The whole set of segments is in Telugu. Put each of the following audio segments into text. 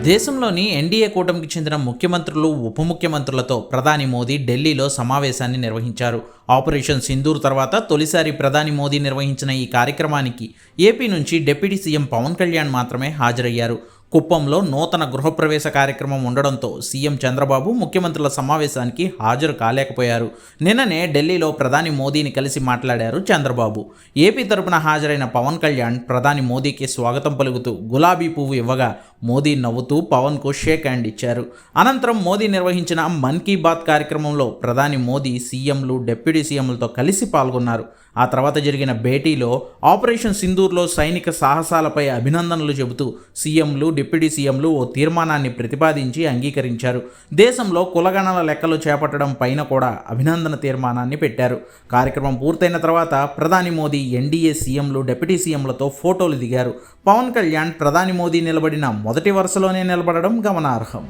దేశంలోని ఎన్డీఏ కూటమికి చెందిన ముఖ్యమంత్రులు ఉప ముఖ్యమంత్రులతో ప్రధాని మోదీ ఢిల్లీలో సమావేశాన్ని నిర్వహించారు. ఆపరేషన్ సింధూర్ తర్వాత తొలిసారి ప్రధాని మోదీ నిర్వహించిన ఈ కార్యక్రమానికి ఏపీ నుంచి డిప్యూటీ సీఎం పవన్ కళ్యాణ్ మాత్రమే హాజరయ్యారు. కుప్పంలో నూతన గృహప్రవేశ కార్యక్రమం ఉండడంతో సీఎం చంద్రబాబు ముఖ్యమంత్రుల సమావేశానికి హాజరు కాలేకపోయారు. నిన్ననే ఢిల్లీలో ప్రధాని మోదీని కలిసి మాట్లాడారు చంద్రబాబు. ఏపీ తరపున హాజరైన పవన్ కళ్యాణ్ ప్రధాని మోదీకి స్వాగతం పలుకుతూ గులాబీ పువ్వు ఇవ్వగా మోదీ నవ్వుతూ పవన్కు షేక్ హ్యాండ్ ఇచ్చారు. అనంతరం మోదీ నిర్వహించిన మన్ కీ బాత్ కార్యక్రమంలో ప్రధాని మోదీ సీఎంలు, డిప్యూటీ సీఎంలతో కలిసి పాల్గొన్నారు. ఆ తర్వాత జరిగిన భేటీలో ఆపరేషన్ సింధూర్లో సైనిక సాహసాలపై అభినందనలు చెబుతూ సీఎంలు, డిప్యూటీ సీఎంలు ఓ తీర్మానాన్ని ప్రతిపాదించి అంగీకరించారు. దేశంలో కులగణన లెక్కలు చేపట్టడం పైన కూడా అభినందన తీర్మానాన్ని పెట్టారు. కార్యక్రమం పూర్తయిన తర్వాత ప్రధాని మోదీ ఎన్డీఏ సీఎంలు, డిప్యూటీ సీఎంలతో ఫోటోలు దిగారు. పవన్ కళ్యాణ్ ప్రధాని మోదీ నిలబడిన మొదటి వరుసలోనే నిలబడడం గమనార్హం.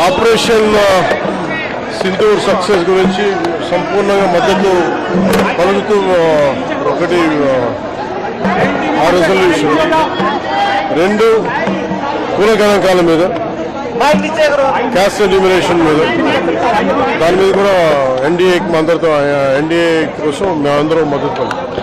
ఆపరేషన్ సింధూర్ సక్సెస్ గురించి సంపూర్ణంగా మద్దతు పలుకుతూ ఒకటి ఆ రెజల్యూషన్, రెండు కుల గణాంకాల మీద, క్యాస్ట్ ఎలిమినేషన్ మీద, దాని మీద కూడా ఎన్డీఏ కోసం మేమందరం మద్దతు పలుకుతాం.